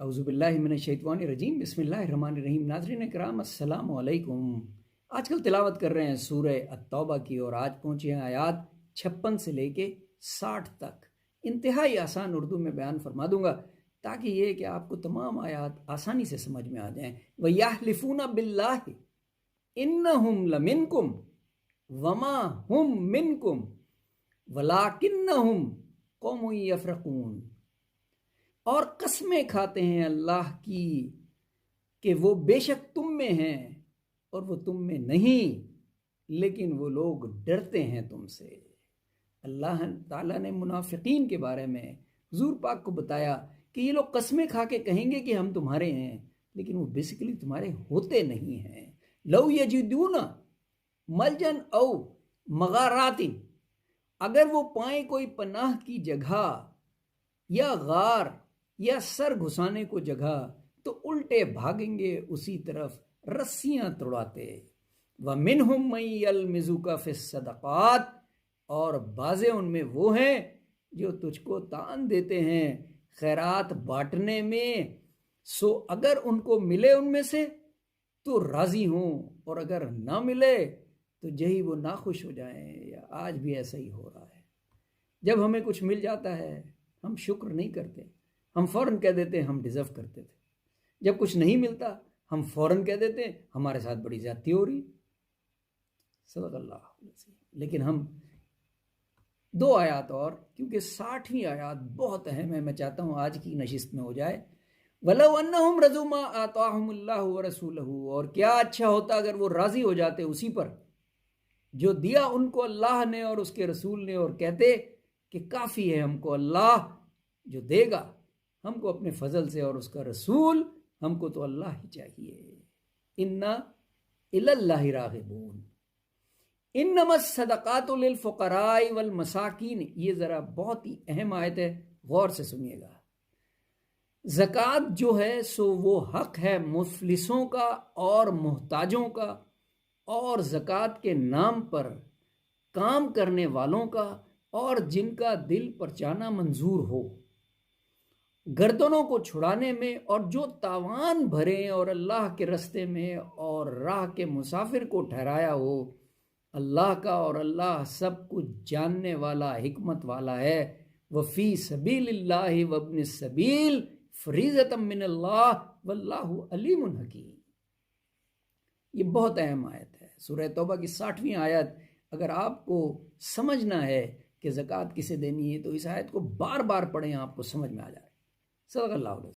اعوذ باللہ من الشیطان الرجیم بسم اللہ الرحمن الرحیم۔ ناظرین کرام السلام علیکم۔ آج کل تلاوت کر رہے ہیں سورہ التوبہ کی اور آج پہنچے ہیں آیات 56 سے لے کے 60 تک۔ انتہائی آسان اردو میں بیان فرما دوں گا تاکہ یہ کہ آپ کو تمام آیات آسانی سے سمجھ میں آ جائیں۔ وَيَحْلِفُونَ بِاللَّهِ إِنَّهُمْ لَمِنْكُمْ وَمَا هُمْ مِنْكُمْ وَلَكِنَّهُمْ قَوْمٌ يَفْرَقُونَ، اور قسمیں کھاتے ہیں اللہ کی کہ وہ بے شک تم میں ہیں اور وہ تم میں نہیں، لیکن وہ لوگ ڈرتے ہیں تم سے۔ اللہ تعالیٰ نے منافقین کے بارے میں حضور پاک کو بتایا کہ یہ لوگ قسمیں کھا کے کہیں گے کہ ہم تمہارے ہیں، لیکن وہ بیسیکلی تمہارے ہوتے نہیں ہیں۔ لو یجدون ملجن او مغارات، اگر وہ پائیں کوئی پناہ کی جگہ یا غار یا سر گھسانے کو جگہ تو الٹے بھاگیں گے اسی طرف رسیاں توڑاتے۔ وَمِنْهُمْ مَن يَلْمِزُكَ فِي الصَّدَقَاتِ، اور بعضے ان میں وہ ہیں جو تجھ کو تان دیتے ہیں خیرات بانٹنے میں، سو اگر ان کو ملے ان میں سے تو راضی ہوں، اور اگر نہ ملے تو جہی وہ ناخوش ہو جائیں۔ یا آج بھی ایسا ہی ہو رہا ہے، جب ہمیں کچھ مل جاتا ہے ہم شکر نہیں کرتے، ہم فوراً کہہ دیتے ہیں ہم ڈیزرو کرتے تھے۔ جب کچھ نہیں ملتا ہم فوراً کہہ دیتے ہیں ہمارے ساتھ بڑی زیادتی ہو رہی۔ صدق اللہ علیہ وسلم۔ لیکن ہم 2 آیات اور، کیونکہ 60ویں آیات بہت اہم ہے، میں چاہتا ہوں آج کی نشست میں ہو جائے۔ وَلَوْ أَنَّهُمْ رَضُوا مَا آتَاهُمُ اللَّهُ وَرَسُولُهُ، اور کیا اچھا ہوتا اگر وہ راضی ہو جاتے اسی پر جو دیا ان کو اللہ نے اور اس کے رسول نے، اور کہتے کہ کافی ہے ہم کو اللہ جو دے گا، ہم کو اپنے فضل سے اور اس کا رسول، ہم کو تو اللہ ہی چاہیے۔ اِنَّا إِلَى اللَّهِ رَاغِبُونَ۔ انما الصدقات للفقراء والمساکین، یہ ذرا بہت ہی اہم آیت ہے، غور سے سنیے گا۔ زکوٰۃ جو ہے سو وہ حق ہے مفلسوں کا اور محتاجوں کا، اور زکوٰۃ کے نام پر کام کرنے والوں کا، اور جن کا دل پرچانا منظور ہو، گردنوں کو چھڑانے میں، اور جو تاوان بھریں اور اللہ کے رستے میں اور راہ کے مسافر کو ٹھہرایا ہو اللہ کا، اور اللہ سب کچھ جاننے والا حکمت والا ہے۔ وفی سبیل اللہ وابن السبیل فریضۃ من اللہ واللہ علیم حکیم۔ یہ بہت اہم آیت ہے، سورہ توبہ کی 60ویں آیت۔ اگر آپ کو سمجھنا ہے کہ زکوٰۃ کسے دینی ہے تو اس آیت کو بار بار پڑھیں، آپ کو سمجھ میں آ جائے۔ صدق اللہ علیہ وسلم۔